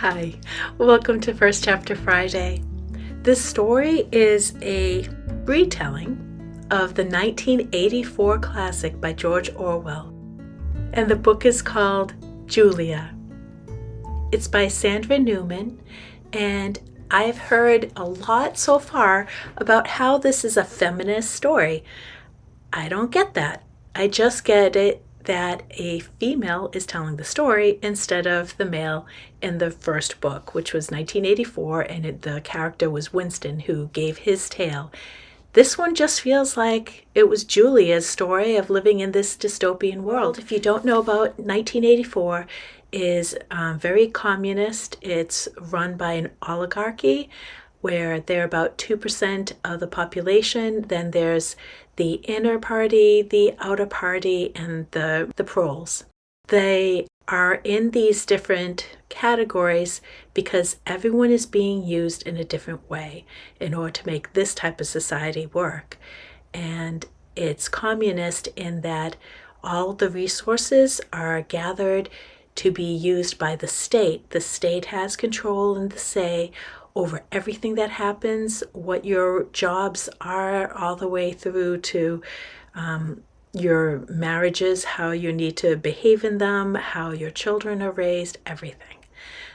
Hi, welcome to First Chapter Friday. This story is a retelling of the 1984 classic by George Orwell, and the book is called Julia. It's by Sandra Newman, and I've heard a lot so far about how this is a feminist story. I don't get that. I just get it that a female is telling the story instead of the male in the first book, which was 1984, and the character was Winston who gave his tale. This one just feels like it was Julia's story of living in this dystopian world. If you don't know about 1984, is very communist. It's run by an oligarchy where they're about 2% of the population. Then there's the inner party, the outer party, and the proles. They are in these different categories because everyone is being used in a different way in order to make this type of society work. And it's communist in that all the resources are gathered to be used by the state. The state has control and the say over everything that happens, what your jobs are, all the way through to your marriages, how you need to behave in them, how your children are raised, everything.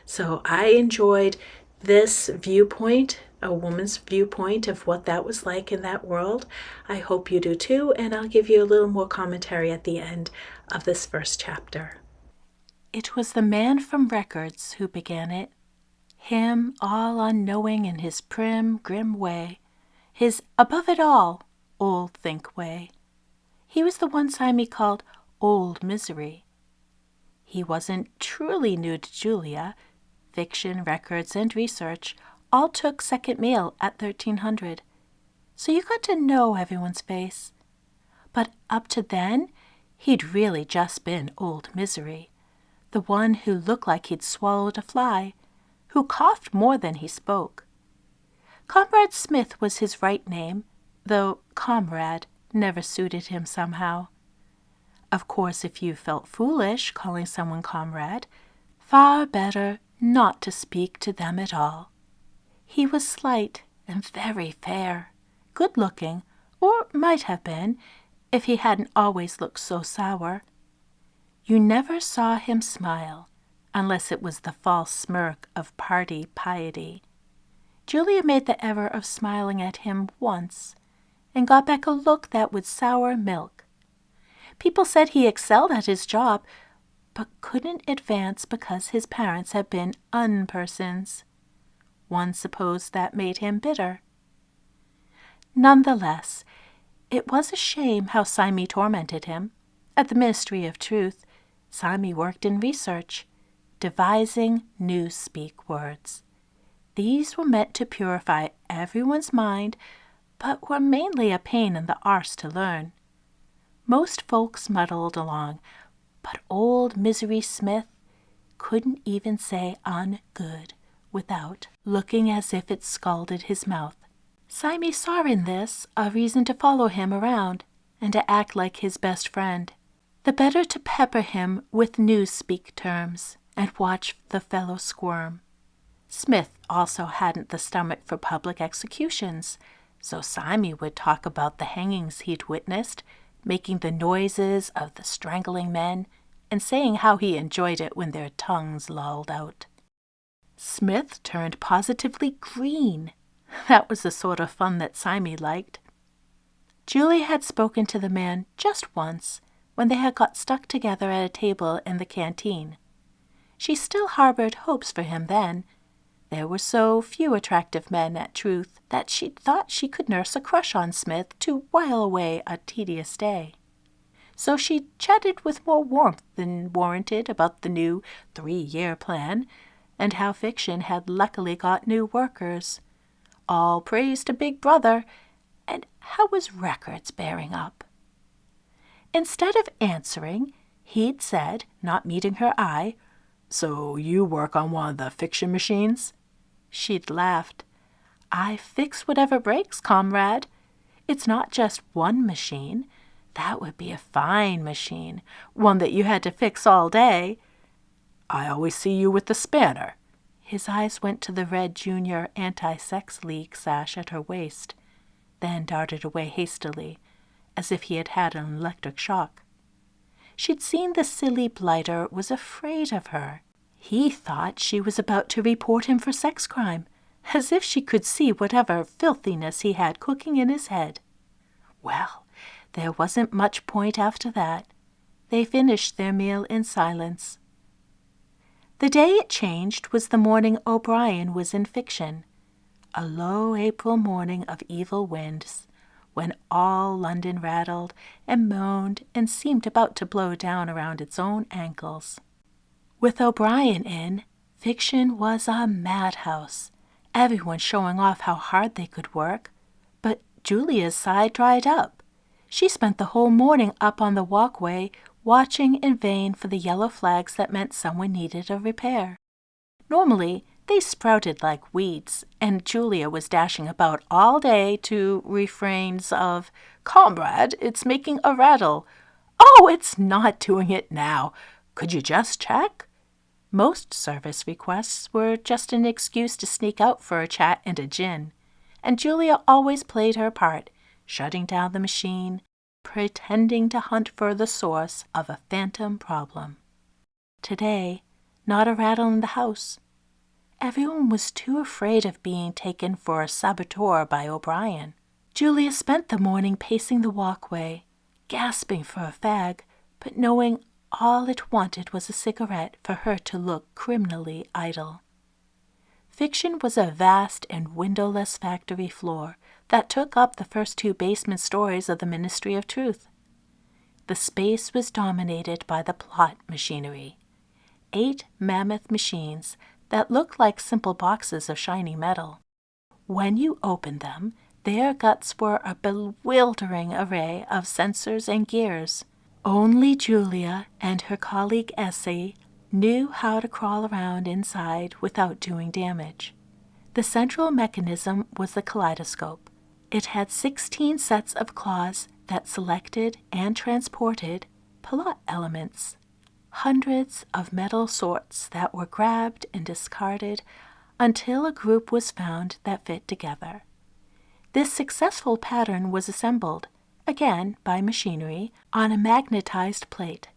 So I enjoyed this viewpoint, a woman's viewpoint of what that was like in that world. I hope you do too, and I'll give you a little more commentary at the end of this first chapter. It was the man from Records who began it. Him, all unknowing in his prim, grim way, his above it all, old think way. He was the one Simey called Old Misery. He wasn't truly new to Julia. Fiction, records, and research all took second meal at 1300, so you got to know everyone's face. But up to then, he'd really just been Old Misery, the one who looked like he'd swallowed a fly, who coughed more than he spoke. Comrade Smith was his right name, though comrade never suited him somehow. Of course, if you felt foolish calling someone comrade, far better not to speak to them at all. He was slight and very fair, good-looking, or might have been, if he hadn't always looked so sour. You never saw him smile, unless it was the false smirk of party piety. Julia made the error of smiling at him once, and got back a look that would sour milk. People said he excelled at his job, but couldn't advance because his parents had been unpersons. One supposed that made him bitter. Nonetheless, it was a shame how Simey tormented him. At the Ministry of Truth, Simey worked in research, devising newspeak words. These were meant to purify everyone's mind, but were mainly a pain in the arse to learn. Most folks muddled along, but Old Misery Smith couldn't even say "un-good" without looking as if it scalded his mouth. Simey saw in this a reason to follow him around and to act like his best friend, the better to pepper him with newspeak terms and watch the fellow squirm. Smith also hadn't the stomach for public executions, so Simey would talk about the hangings he'd witnessed, making the noises of the strangling men, and saying how he enjoyed it when their tongues lolled out. Smith turned positively green. That was the sort of fun that Simey liked. Julie had spoken to the man just once, when they had got stuck together at a table in the canteen. She still harbored hopes for him then. There were so few attractive men at Truth that she thought she could nurse a crush on Smith to while away a tedious day. So she chatted with more warmth than warranted about the new 3-year plan, and how fiction had luckily got new workers. All praise to Big Brother, and how was Records bearing up? Instead of answering, he'd said, not meeting her eye, "So you work on one of the fiction machines?" She'd laughed. "I fix whatever breaks, comrade. It's not just one machine. That would be a fine machine, one that you had to fix all day." "I always see you with the spanner." His eyes went to the red Junior Anti-Sex League sash at her waist, then darted away hastily, as if he had had an electric shock. She'd seen the silly blighter was afraid of her. He thought she was about to report him for sex crime, as if she could see whatever filthiness he had cooking in his head. Well, there wasn't much point after that. They finished their meal in silence. The day it changed was the morning O'Brien was in fiction, a low April morning of evil winds, when all London rattled and moaned and seemed about to blow down around its own ankles. With O'Brien in, fiction was a madhouse, everyone showing off how hard they could work. But Julia's side dried up. She spent the whole morning up on the walkway, watching in vain for the yellow flags that meant someone needed a repair. Normally, they sprouted like weeds, and Julia was dashing about all day to refrains of, "Comrade, it's making a rattle. Oh, it's not doing it now. Could you just check?" Most service requests were just an excuse to sneak out for a chat and a gin, and Julia always played her part, shutting down the machine, pretending to hunt for the source of a phantom problem. Today, not a rattle in the house. Everyone was too afraid of being taken for a saboteur by O'Brien. Julia spent the morning pacing the walkway, gasping for a fag, but knowing all it wanted was a cigarette for her to look criminally idle. Fiction was a vast and windowless factory floor that took up the first 2 basement stories of the Ministry of Truth. The space was dominated by the plot machinery, 8 mammoth machines that looked like simple boxes of shiny metal. When you opened them, their guts were a bewildering array of sensors and gears. Only Julia and her colleague Essie knew how to crawl around inside without doing damage. The central mechanism was the kaleidoscope. It had 16 sets of claws that selected and transported plot elements, hundreds of metal sorts that were grabbed and discarded until a group was found that fit together. This successful pattern was assembled, again by machinery, on a magnetized plate.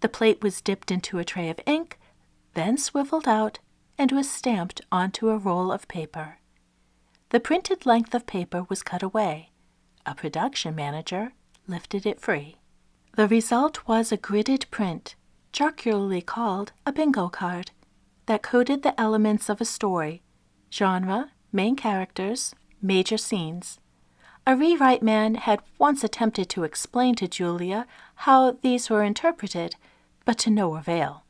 The plate was dipped into a tray of ink, then swiveled out, and was stamped onto a roll of paper. The printed length of paper was cut away. A production manager lifted it free. The result was a gridded print, jocularly called a bingo card, that coded the elements of a story: genre, main characters, major scenes. A rewrite man had once attempted to explain to Julia how these were interpreted, but to no avail.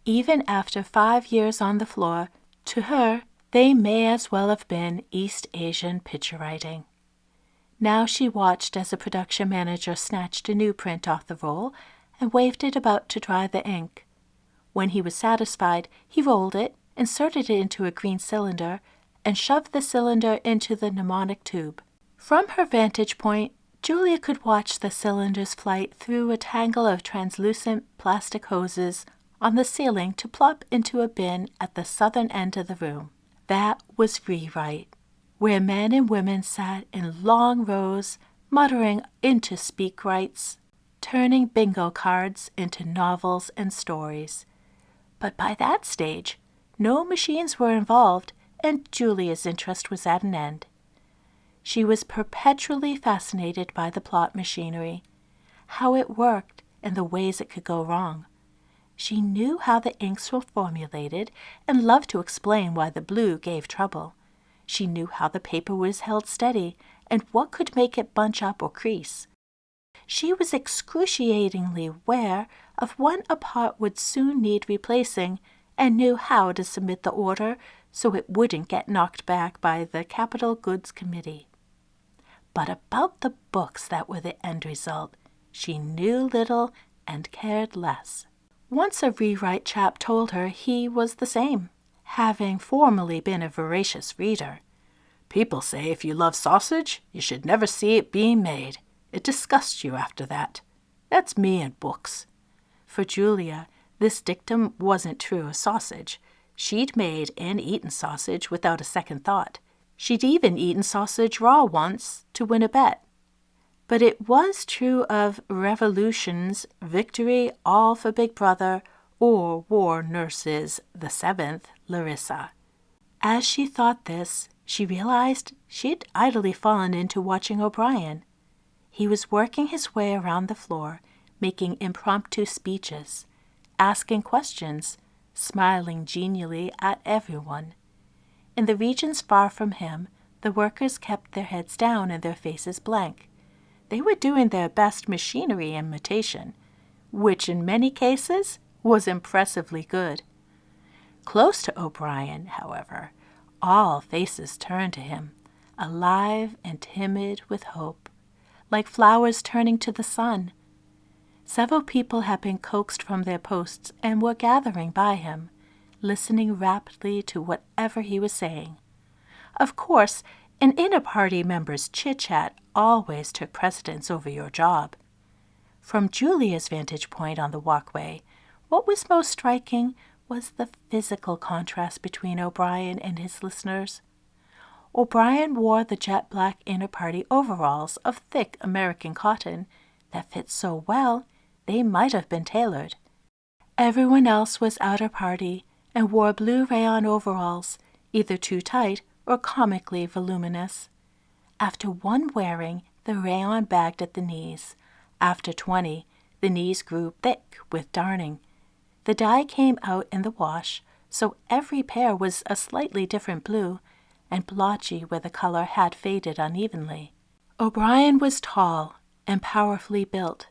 Even after 5 years on the floor, to her they may as well have been East Asian picture writing. Now she watched as the production manager snatched a new print off the roll and waved it about to dry the ink. When he was satisfied, he rolled it, inserted it into a green cylinder, and shoved the cylinder into the mnemonic tube. From her vantage point, Julia could watch the cylinder's flight through a tangle of translucent plastic hoses on the ceiling to plop into a bin at the southern end of the room. That was rewrite, where men and women sat in long rows, muttering into speak-rights, turning bingo cards into novels and stories. But by that stage, no machines were involved, and Julia's interest was at an end. She was perpetually fascinated by the plot machinery, how it worked and the ways it could go wrong. She knew how the inks were formulated and loved to explain why the blue gave trouble. She knew how the paper was held steady and what could make it bunch up or crease. She was excruciatingly aware of when a part would soon need replacing and knew how to submit the order so it wouldn't get knocked back by the Capital Goods Committee. But about the books that were the end result, she knew little and cared less. Once a rewrite chap told her he was the same, having formerly been a voracious reader. "People say if you love sausage, you should never see it being made. It disgusts you after that. That's me and books." For Julia, this dictum wasn't true of sausage. She'd made and eaten sausage without a second thought. She'd even eaten sausage raw once to win a bet. But it was true of Revolution's Victory All for Big Brother or War Nurse's The Seventh, Larissa. As she thought this, she realized she'd idly fallen into watching O'Brien. He was working his way around the floor, making impromptu speeches, asking questions, smiling genially at everyone. In the regions far from him, the workers kept their heads down and their faces blank. They were doing their best machinery imitation, which in many cases was impressively good. Close to O'Brien, however, all faces turned to him, alive and timid with hope, like flowers turning to the sun. Several people had been coaxed from their posts and were gathering by him, listening rapidly to whatever he was saying. Of course, an inner-party member's chit-chat always took precedence over your job. From Julia's vantage point on the walkway, what was most striking was the physical contrast between O'Brien and his listeners. O'Brien wore the jet-black inner-party overalls of thick American cotton that fit so well they might have been tailored. Everyone else was outer-party and wore blue rayon overalls, either too tight or comically voluminous. After one wearing, the rayon bagged at the knees. After 20, the knees grew thick with darning. The dye came out in the wash, so every pair was a slightly different blue, and blotchy where the color had faded unevenly. O'Brien was tall and powerfully built,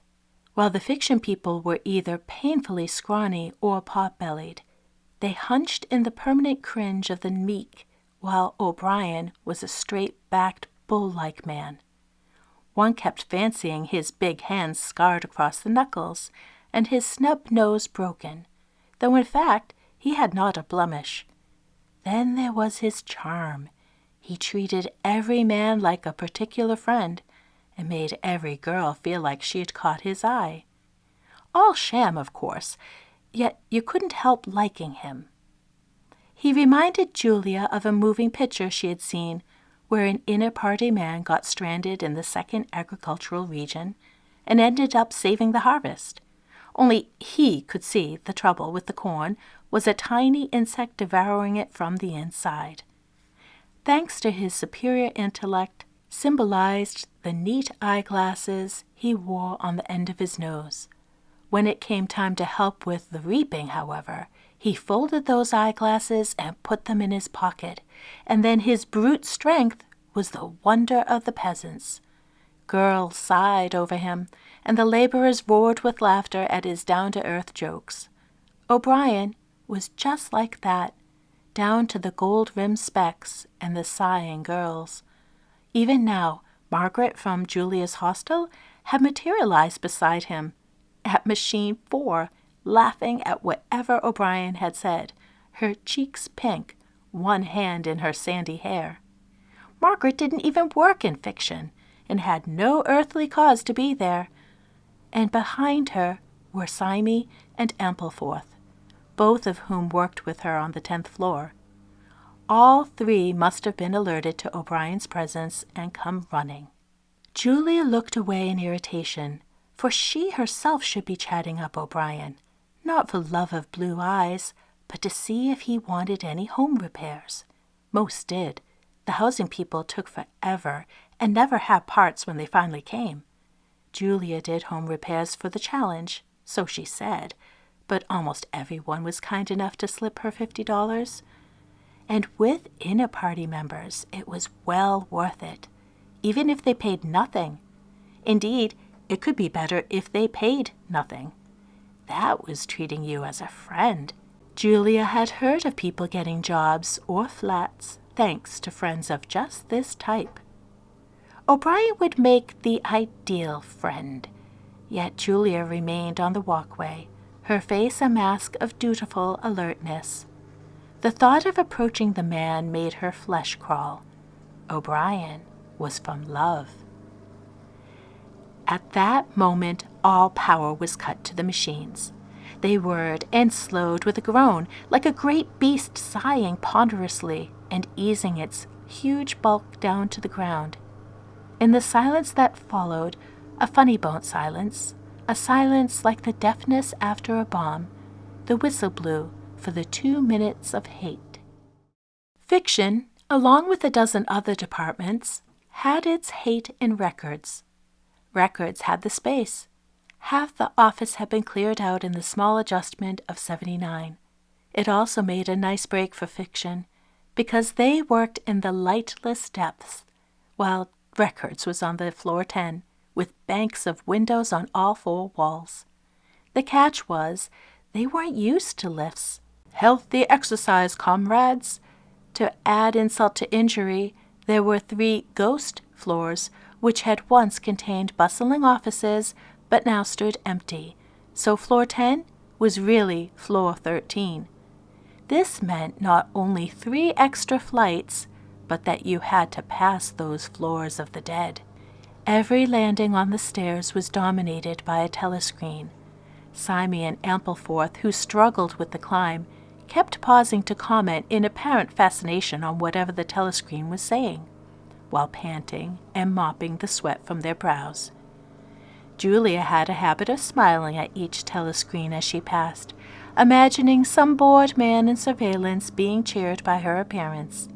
while the fiction people were either painfully scrawny or pot-bellied. They hunched in the permanent cringe of the meek, while O'Brien was a straight-backed, bull-like man. One kept fancying his big hands scarred across the knuckles, and his snub nose broken, though in fact he had not a blemish. Then there was his charm. He treated every man like a particular friend, and made every girl feel like she had caught his eye. All sham, of course, yet you couldn't help liking him. He reminded Julia of a moving picture she had seen, where an inner-party man got stranded in the second agricultural region and ended up saving the harvest. Only he could see the trouble with the corn was a tiny insect devouring it from the inside. Thanks to his superior intellect, symbolized the neat eyeglasses he wore on the end of his nose. When it came time to help with the reaping, however, he folded those eyeglasses and put them in his pocket, and then his brute strength was the wonder of the peasants. Girls sighed over him, and the laborers roared with laughter at his down-to-earth jokes. O'Brien was just like that, down to the gold-rimmed specs and the sighing girls. Even now, Margaret from Julia's hostel had materialized beside him, at Machine 4, laughing at whatever O'Brien had said, her cheeks pink, one hand in her sandy hair. Margaret didn't even work in fiction, and had no earthly cause to be there. And behind her were Symie and Ampleforth, both of whom worked with her on the 10th floor. All three must have been alerted to O'Brien's presence and come running. Julia looked away in irritation, for she herself should be chatting up O'Brien, not for love of blue eyes, but to see if he wanted any home repairs. Most did. The housing people took forever and never had parts when they finally came. Julia did home repairs for the challenge, so she said, but almost everyone was kind enough to slip her $50. And with inner-party members, it was well worth it, even if they paid nothing. Indeed, it could be better if they paid nothing. That was treating you as a friend. Julia had heard of people getting jobs or flats thanks to friends of just this type. O'Brien would make the ideal friend, yet Julia remained on the walkway, her face a mask of dutiful alertness. The thought of approaching the man made her flesh crawl. O'Brien was from love. At that moment, all power was cut to the machines. They whirred and slowed with a groan, like a great beast sighing ponderously and easing its huge bulk down to the ground. In the silence that followed, a funny-bone silence, a silence like the deafness after a bomb, the whistle blew for the 2 minutes of hate. Fiction, along with a dozen other departments, had its hate in records. Records had the space. Half the office had been cleared out in the small adjustment of 79. It also made a nice break for fiction, because they worked in the lightless depths, while records was on the floor 10, with banks of windows on all 4 walls. The catch was, they weren't used to lifts. Healthy exercise, comrades. To add insult to injury, there were 3 ghost floors, which had once contained bustling offices, but now stood empty, so floor 10 was really floor 13. This meant not only 3 extra flights, but that you had to pass those floors of the dead. Every landing on the stairs was dominated by a telescreen. Simeon Ampleforth, who struggled with the climb, kept pausing to comment in apparent fascination on whatever the telescreen was saying, while panting and mopping the sweat from their brows. Julia had a habit of smiling at each telescreen as she passed, imagining some bored man in surveillance being cheered by her appearance.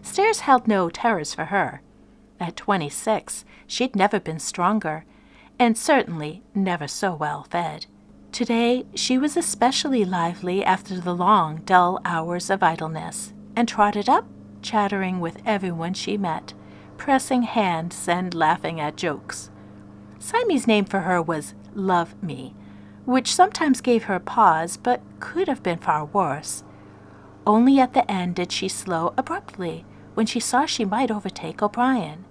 Stairs held no terrors for her. At 26, she'd never been stronger, and certainly never so well fed. Today, she was especially lively after the long, dull hours of idleness, and trotted up, chattering with everyone she met, pressing hands and laughing at jokes. Sime's name for her was Love Me, which sometimes gave her pause, but could have been far worse. Only at the end did she slow abruptly when she saw she might overtake O'Brien.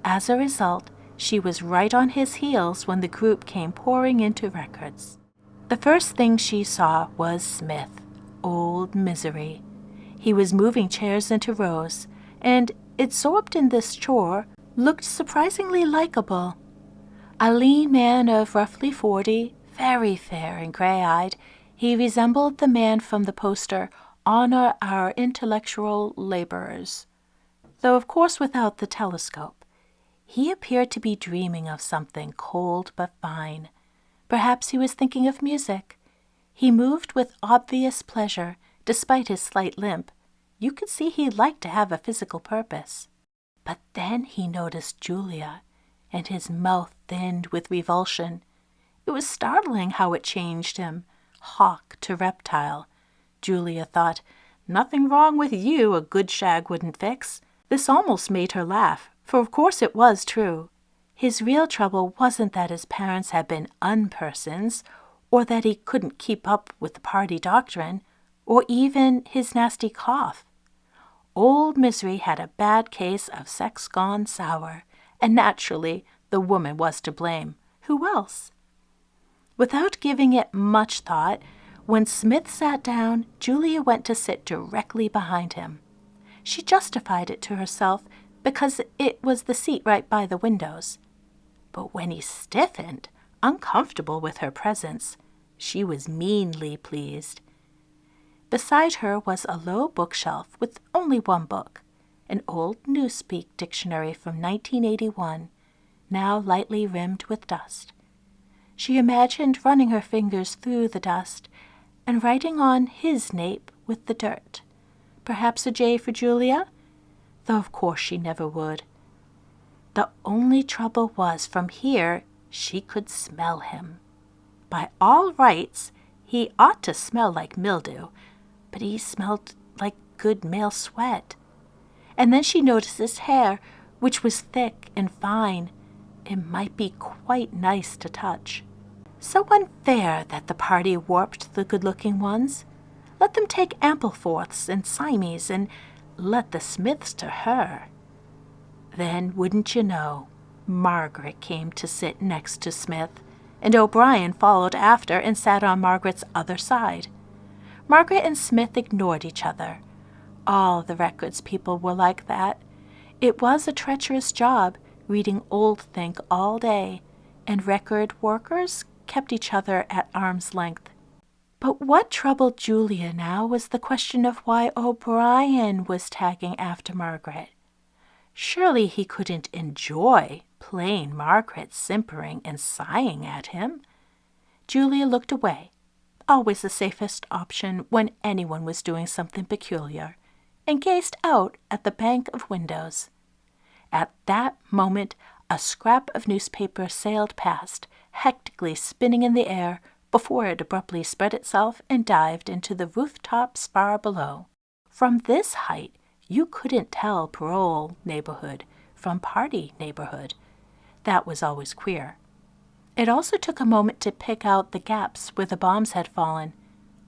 As a result, she was right on his heels when the group came pouring into records. The first thing she saw was Smith, old misery. He was moving chairs into rows, and, absorbed in this chore, looked surprisingly likable. A lean man of roughly 40, very fair and gray-eyed, he resembled the man from the poster, "Honor Our Intellectual Laborers," though of course without the telescope. He appeared to be dreaming of something cold but fine. Perhaps he was thinking of music. He moved with obvious pleasure, despite his slight limp. You could see he liked to have a physical purpose. But then he noticed Julia, and his mouth thinned with revulsion. It was startling how it changed him, hawk to reptile. Julia thought, nothing wrong with you a good shag wouldn't fix. This almost made her laugh, for of course it was true. His real trouble wasn't that his parents had been unpersons, or that he couldn't keep up with the party doctrine, or even his nasty cough. Old Misery had a bad case of sex gone sour, and naturally the woman was to blame. Who else? Without giving it much thought, when Smith sat down, Julia went to sit directly behind him. She justified it to herself because it was the seat right by the windows. But when he stiffened, uncomfortable with her presence, she was meanly pleased. Beside her was a low bookshelf with only 1 book, an old Newspeak dictionary from 1981, now lightly rimmed with dust. She imagined running her fingers through the dust and writing on his nape with the dirt. Perhaps a J for Julia? Though of course she never would. The only trouble was from here she could smell him. By all rights, he ought to smell like mildew, but he smelled like good male sweat. And then she noticed his hair, which was thick and fine. It might be quite nice to touch. So unfair that the party warped the good-looking ones. Let them take Ampleforths and Simes, and let the Smiths to her. Then, wouldn't you know, Margaret came to sit next to Smith, and O'Brien followed after and sat on Margaret's other side. Margaret and Smith ignored each other. All the records people were like that. It was a treacherous job, reading old think all day, and record workers kept each other at arm's length. But what troubled Julia now was the question of why O'Brien was tagging after Margaret. Surely he couldn't enjoy plain Margaret simpering and sighing at him. Julia looked away, always the safest option when anyone was doing something peculiar, and gazed out at the bank of windows. At that moment, a scrap of newspaper sailed past, hectically spinning in the air, before it abruptly spread itself and dived into the rooftops far below. From this height, you couldn't tell parole neighborhood from party neighborhood. That was always queer. It also took a moment to pick out the gaps where the bombs had fallen.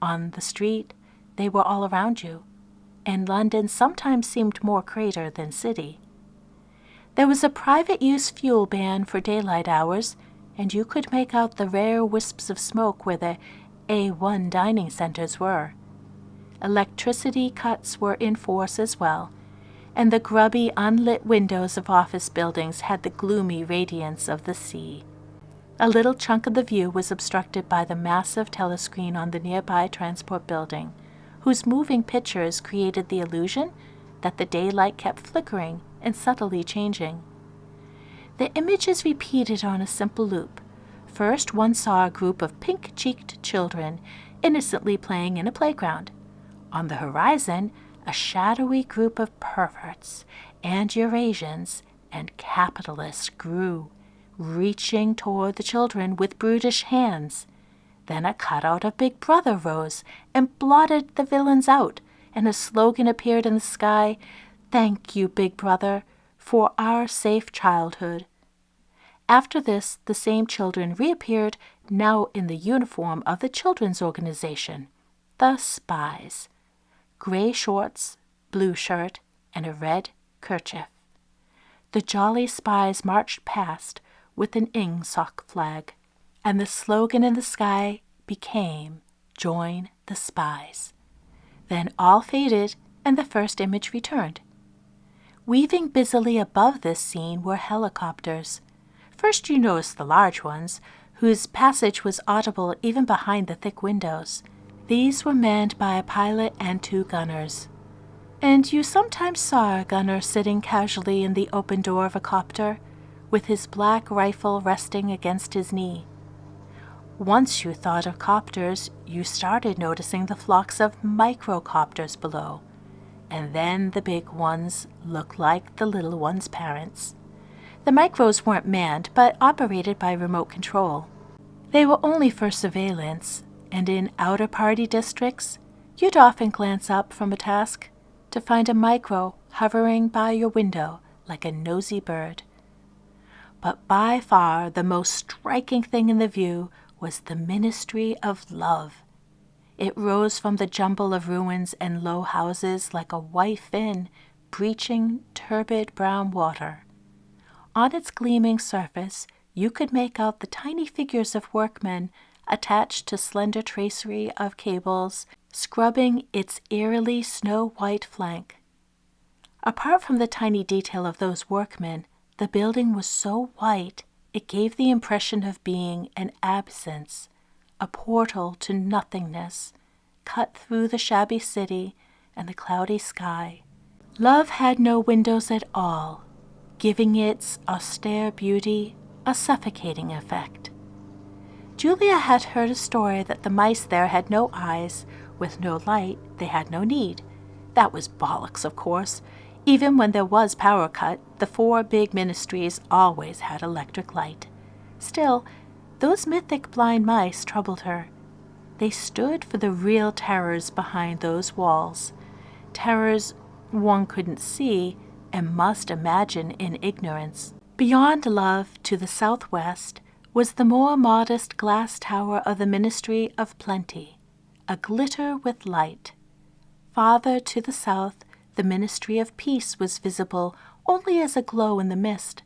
On the street, they were all around you, and London sometimes seemed more crater than city. There was a private-use fuel ban for daylight hours, and you could make out the rare wisps of smoke where the A1 dining centers were. Electricity cuts were in force as well, and the grubby, unlit windows of office buildings had the gloomy radiance of the sea. A little chunk of the view was obstructed by the massive telescreen on the nearby transport building, whose moving pictures created the illusion that the daylight kept flickering and subtly changing. The images repeated on a simple loop. First, one saw a group of pink-cheeked children innocently playing in a playground. On the horizon, a shadowy group of perverts and Eurasians and capitalists grew, reaching toward the children with brutish hands. Then a cutout of Big Brother rose and blotted the villains out, and a slogan appeared in the sky, "Thank you, Big Brother, for our safe childhood." After this, the same children reappeared, now in the uniform of the children's organization, the Spies. Gray shorts, blue shirt, and a red kerchief. The jolly Spies marched past with an ingsoc flag, and the slogan in the sky became, "Join the Spies." Then all faded, and the first image returned. Weaving busily above this scene were helicopters. First you noticed the large ones, whose passage was audible even behind the thick windows. These were manned by a pilot and 2 gunners. And you sometimes saw a gunner sitting casually in the open door of a copter, with his black rifle resting against his knee. Once you thought of copters, you started noticing the flocks of microcopters below, and then the big ones looked like the little ones' parents. The micros weren't manned, but operated by remote control. They were only for surveillance, and in outer party districts, you'd often glance up from a task to find a micro hovering by your window like a nosy bird. But by far the most striking thing in the view was the Ministry of Love. It rose from the jumble of ruins and low houses like a white fin breaching turbid brown water. On its gleaming surface, you could make out the tiny figures of workmen attached to slender tracery of cables, scrubbing its eerily snow-white flank. Apart from the tiny detail of those workmen, the building was so white it gave the impression of being an absence, a portal to nothingness, cut through the shabby city and the cloudy sky. Love had no windows at all, giving its austere beauty a suffocating effect. Julia had heard a story that the mice there had no eyes. With no light, they had no need. That was bollocks, of course. Even when there was power cut, the 4 big ministries always had electric light. Still, those mythic blind mice troubled her. They stood for the real terrors behind those walls. Terrors one couldn't see and must imagine in ignorance. Beyond Love, to the southwest, was the more modest glass tower of the Ministry of Plenty, a glitter with light. Farther to the south, the Ministry of Peace was visible only as a glow in the mist.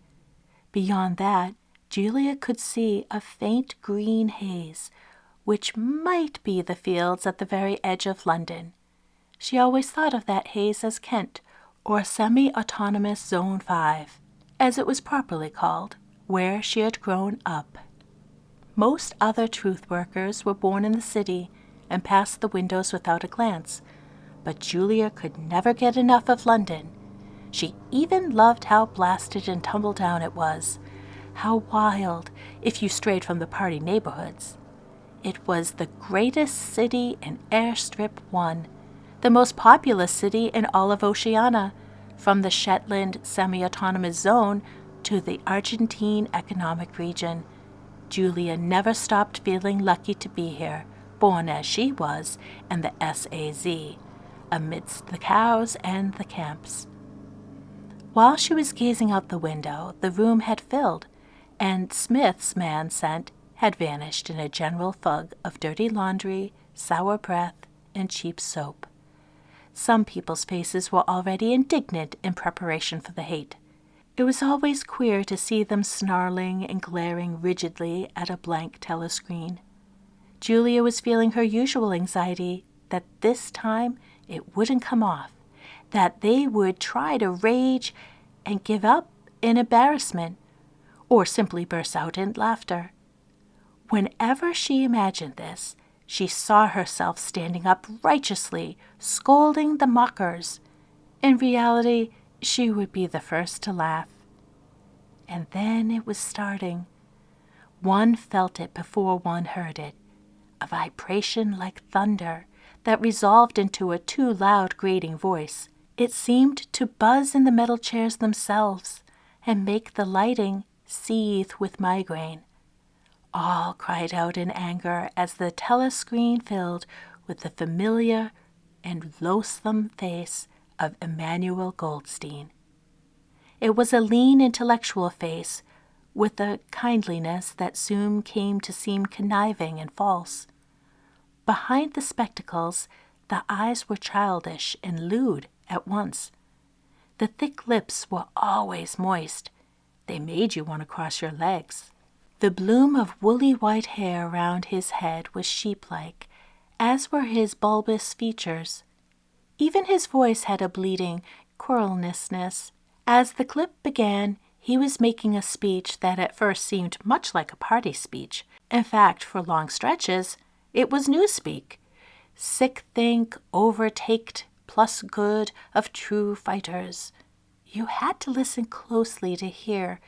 Beyond that, Julia could see a faint green haze, which might be the fields at the very edge of London. She always thought of that haze as Kent, or Semi-Autonomous Zone 5, as it was properly called, where she had grown up. Most other truth workers were born in the city, and passed the windows without a glance. But Julia could never get enough of London. She even loved how blasted and tumble down it was, how wild if you strayed from the party neighborhoods. It was the greatest city in Airstrip 1, the most populous city in all of Oceania, from the Shetland semi-autonomous zone to the Argentine economic region. Julia never stopped feeling lucky to be here, born as she was in the SAZ, amidst the cows and the camps. While she was gazing out the window, the room had filled, and Smith's man scent had vanished in a general fug of dirty laundry, sour breath, and cheap soap. Some people's faces were already indignant in preparation for the hate. It was always queer to see them snarling and glaring rigidly at a blank telescreen. Julia was feeling her usual anxiety that this time it wouldn't come off, that they would try to rage and give up in embarrassment, or simply burst out in laughter. Whenever she imagined this, she saw herself standing up righteously, scolding the mockers. In reality, she would be the first to laugh. And then it was starting. One felt it before one heard it, a vibration like thunder that resolved into a too loud grating voice. It seemed to buzz in the metal chairs themselves and make the lighting seethe with migraine. All cried out in anger as the telescreen filled with the familiar and loathsome face of Emmanuel Goldstein. It was a lean, intellectual face with a kindliness that soon came to seem conniving and false. Behind the spectacles, the eyes were childish and lewd at once. The thick lips were always moist. They made you want to cross your legs. The bloom of woolly white hair round his head was sheep-like, as were his bulbous features. Even his voice had a bleating querulousness. As the clip began, he was making a speech that at first seemed much like a party speech. In fact, for long stretches, it was newspeak. Sick think, overtaked, plus good of true fighters. You had to listen closely to hear.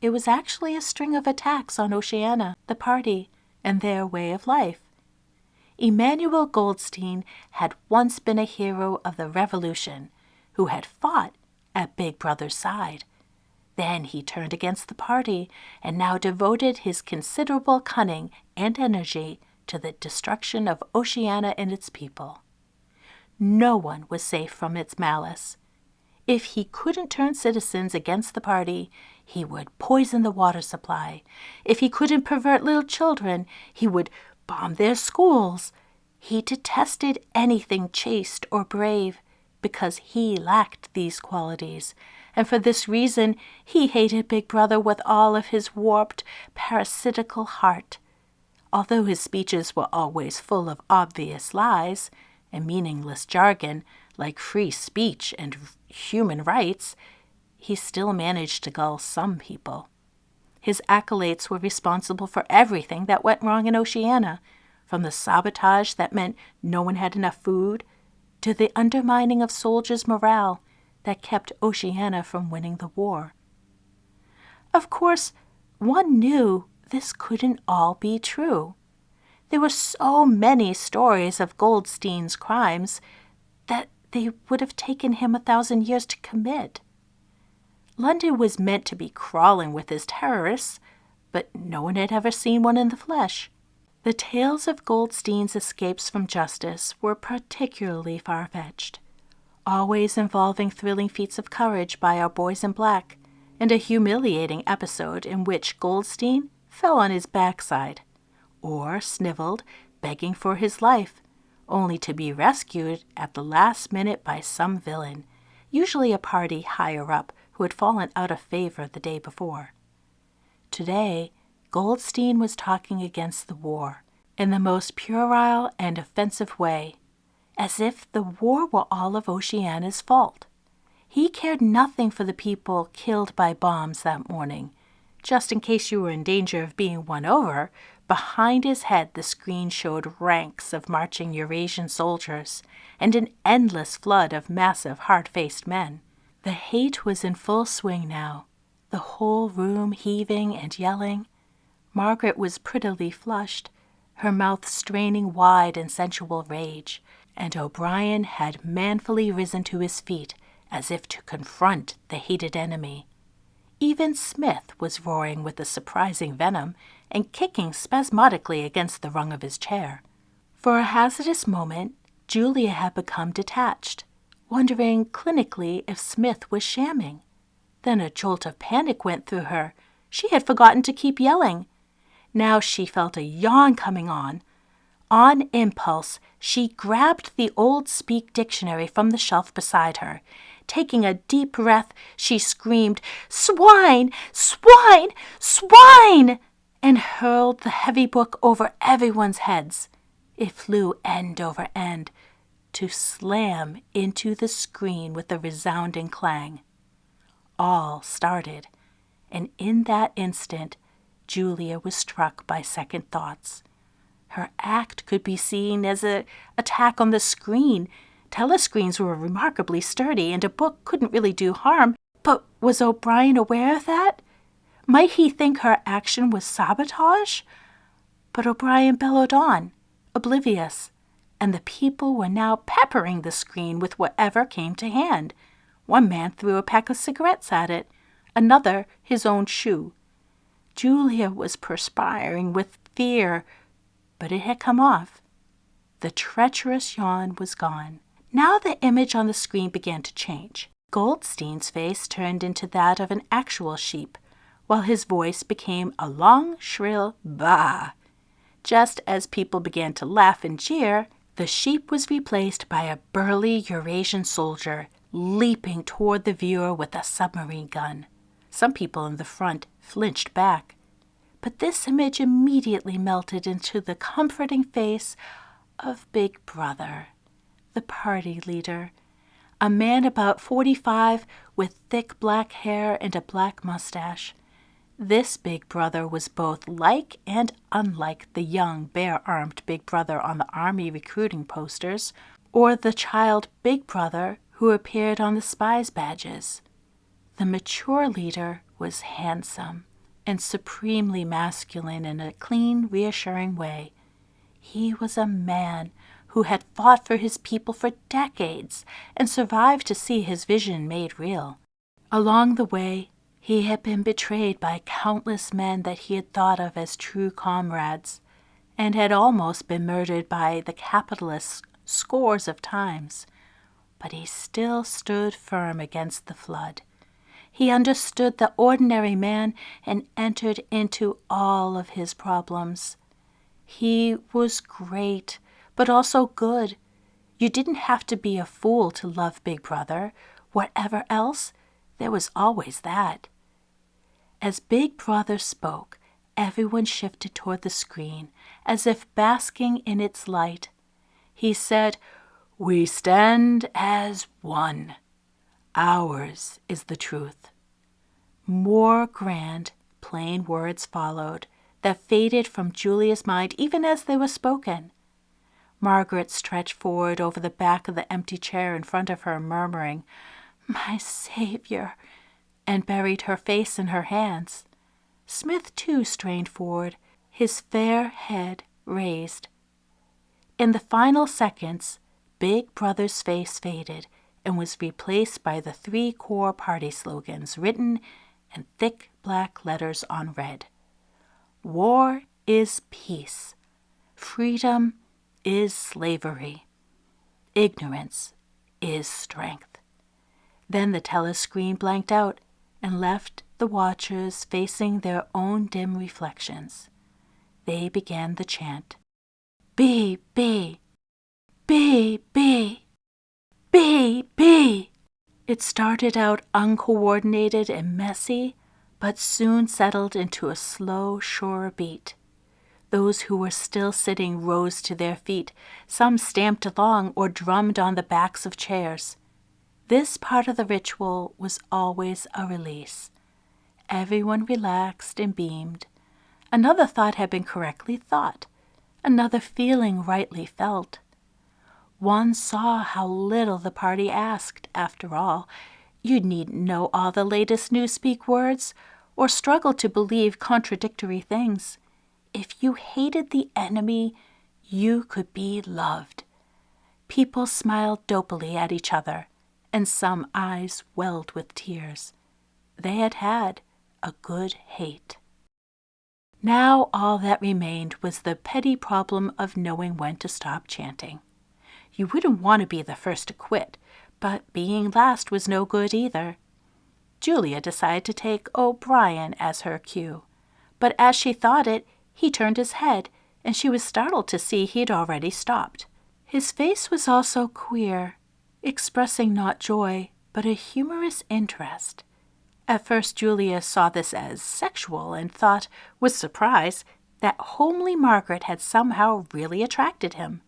It was actually a string of attacks on Oceania, the party, and their way of life. Emmanuel Goldstein had once been a hero of the Revolution, who had fought at Big Brother's side. Then he turned against the party and now devoted his considerable cunning and energy to the destruction of Oceania and its people. No one was safe from its malice. If he couldn't turn citizens against the party, he would poison the water supply. If he couldn't pervert little children, he would bomb their schools. He detested anything chaste or brave because he lacked these qualities, and for this reason he hated Big Brother with all of his warped, parasitical heart. Although his speeches were always full of obvious lies and meaningless jargon like free speech and human rights, he still managed to gull some people. His acolytes were responsible for everything that went wrong in Oceania, from the sabotage that meant no one had enough food, to the undermining of soldiers' morale that kept Oceania from winning the war. Of course, one knew this couldn't all be true. There were so many stories of Goldstein's crimes that they would have taken him 1,000 years to commit. London was meant to be crawling with his terrorists, but no one had ever seen one in the flesh. The tales of Goldstein's escapes from justice were particularly far-fetched, always involving thrilling feats of courage by our boys in black, and a humiliating episode in which Goldstein fell on his backside, or sniveled, begging for his life, only to be rescued at the last minute by some villain, usually a party higher up who had fallen out of favor the day before. Today, Goldstein was talking against the war in the most puerile and offensive way, as if the war were all of Oceania's fault. He cared nothing for the people killed by bombs that morning. Just in case you were in danger of being won over, Behind his head, the screen showed ranks of marching Eurasian soldiers and an endless flood of massive, hard-faced men. The hate was in full swing now, the whole room heaving and yelling. Margaret was prettily flushed, her mouth straining wide in sensual rage, and O'Brien had manfully risen to his feet as if to confront the hated enemy. Even Smith was roaring with a surprising venom and kicking spasmodically against the rung of his chair. For a hazardous moment, Julia had become detached, wondering clinically if Smith was shamming. Then a jolt of panic went through her. She had forgotten to keep yelling. Now she felt a yawn coming on. On impulse, she grabbed the Old Speak dictionary from the shelf beside her. Taking a deep breath, she screamed, "Swine! Swine! Swine!" and hurled the heavy book over everyone's heads. It flew end over end, to slam into the screen with a resounding clang. All started, and in that instant, Julia was struck by second thoughts. Her act could be seen as an attack on the screen. Telescreens were remarkably sturdy, and a book couldn't really do harm. But was O'Brien aware of that? Might he think her action was sabotage? But O'Brien bellowed on, oblivious, and the people were now peppering the screen with whatever came to hand. One man threw a pack of cigarettes at it, another his own shoe. Julia was perspiring with fear, but it had come off. The treacherous yawn was gone. Now the image on the screen began to change. Goldstein's face turned into that of an actual sheep, while his voice became a long, shrill baa. Just as people began to laugh and jeer, the sheep was replaced by a burly Eurasian soldier leaping toward the viewer with a submarine gun. Some people in the front flinched back, but this image immediately melted into the comforting face of Big Brother, the party leader, a man about 45 with thick black hair and a black mustache. This Big Brother was both like and unlike the young, bare-armed Big Brother on the army recruiting posters, or the child Big Brother who appeared on the spies' badges. The mature leader was handsome and supremely masculine in a clean, reassuring way. He was a man who had fought for his people for decades and survived to see his vision made real. Along the way, he had been betrayed by countless men that he had thought of as true comrades, and had almost been murdered by the capitalists scores of times. But he still stood firm against the flood. He understood the ordinary man and entered into all of his problems. He was great, but also good. You didn't have to be a fool to love Big Brother. Whatever else, there was always that. As Big Brother spoke, everyone shifted toward the screen, as if basking in its light. He said, "We stand as one. Ours is the truth." More grand, plain words followed that faded from Julia's mind even as they were spoken. Margaret stretched forward over the back of the empty chair in front of her, murmuring, "My Savior," and buried her face in her hands. Smith, too, strained forward, his fair head raised. In the final seconds, Big Brother's face faded and was replaced by the 3 core party slogans written in thick black letters on red. War is peace. Freedom is slavery. Ignorance is strength. Then the telescreen blanked out and left the watchers facing their own dim reflections. They began the chant, "B, B, B, B, B, B." It started out uncoordinated and messy, but soon settled into a slow, sure beat. Those who were still sitting rose to their feet. Some stamped along or drummed on the backs of chairs. This part of the ritual was always a release. Everyone relaxed and beamed. Another thought had been correctly thought, another feeling rightly felt. One saw how little the party asked, after all. You needn't know all the latest newspeak words, or struggle to believe contradictory things. If you hated the enemy, you could be loved. People smiled dopily at each other, and some eyes welled with tears. They had had a good hate. Now all that remained was the petty problem of knowing when to stop chanting. You wouldn't want to be the first to quit, but being last was no good either. Julia decided to take O'Brien as her cue, but as she thought it, he turned his head, and she was startled to see he'd already stopped. His face was also queer, expressing not joy, but a humorous interest. At first Julia saw this as sexual and thought, with surprise, that homely Margaret had somehow really attracted him.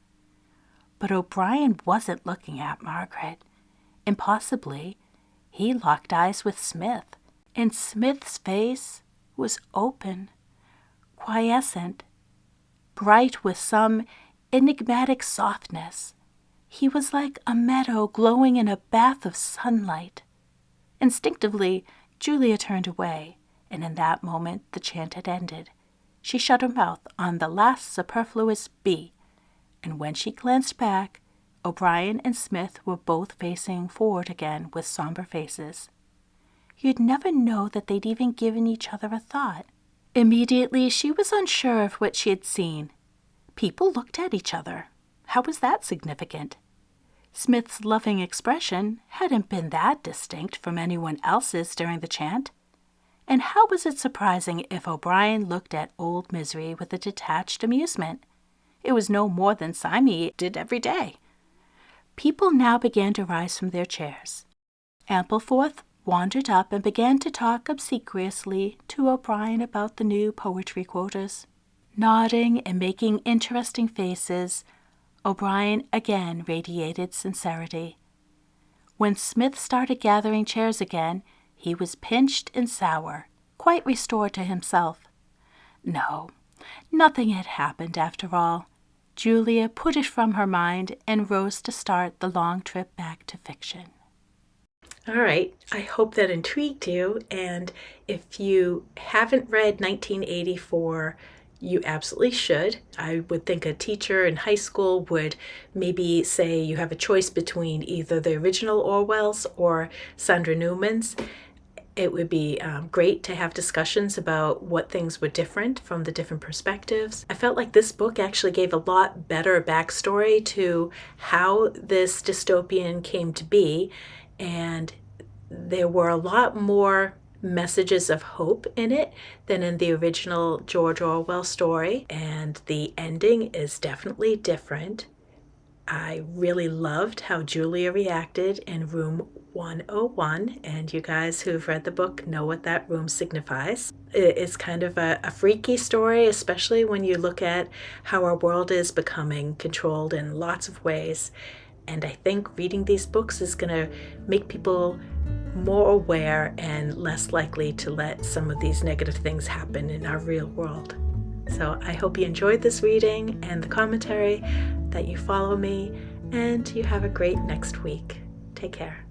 But O'Brien wasn't looking at Margaret. Impossibly, he locked eyes with Smith, and Smith's face was open, quiescent, bright with some enigmatic softness. He was like a meadow glowing in a bath of sunlight. Instinctively, Julia turned away, and in that moment the chant had ended. She shut her mouth on the last superfluous B, and when she glanced back, O'Brien and Smith were both facing forward again with somber faces. You'd never know that they'd even given each other a thought. Immediately, she was unsure of what she had seen. People looked at each other. How was that significant? Smith's loving expression hadn't been that distinct from anyone else's during the chant. And how was it surprising if O'Brien looked at old Misery with a detached amusement? It was no more than Simey did every day. People now began to rise from their chairs. Ampleforth wandered up and began to talk obsequiously to O'Brien about the new poetry quotas. Nodding and making interesting faces, O'Brien again radiated sincerity. When Smith started gathering chairs again, he was pinched and sour, quite restored to himself. No, nothing had happened after all. Julia put it from her mind and rose to start the long trip back to fiction. All right, I hope that intrigued you, and if you haven't read 1984, you absolutely should. I would think a teacher in high school would maybe say you have a choice between either the original Orwell's or Sandra Newman's. It would be great to have discussions about what things were different from the different perspectives. I felt like this book actually gave a lot better backstory to how this dystopian came to be, and there were a lot more messages of hope in it than in the original George Orwell story, and the ending is definitely different. I really loved how Julia reacted in room 101, and you guys who've read the book know what that room signifies. It's kind of a freaky story, especially when you look at how our world is becoming controlled in lots of ways. And I think reading these books is going to make people more aware and less likely to let some of these negative things happen in our real world. So I hope you enjoyed this reading and the commentary, that you follow me, and you have a great next week. Take care.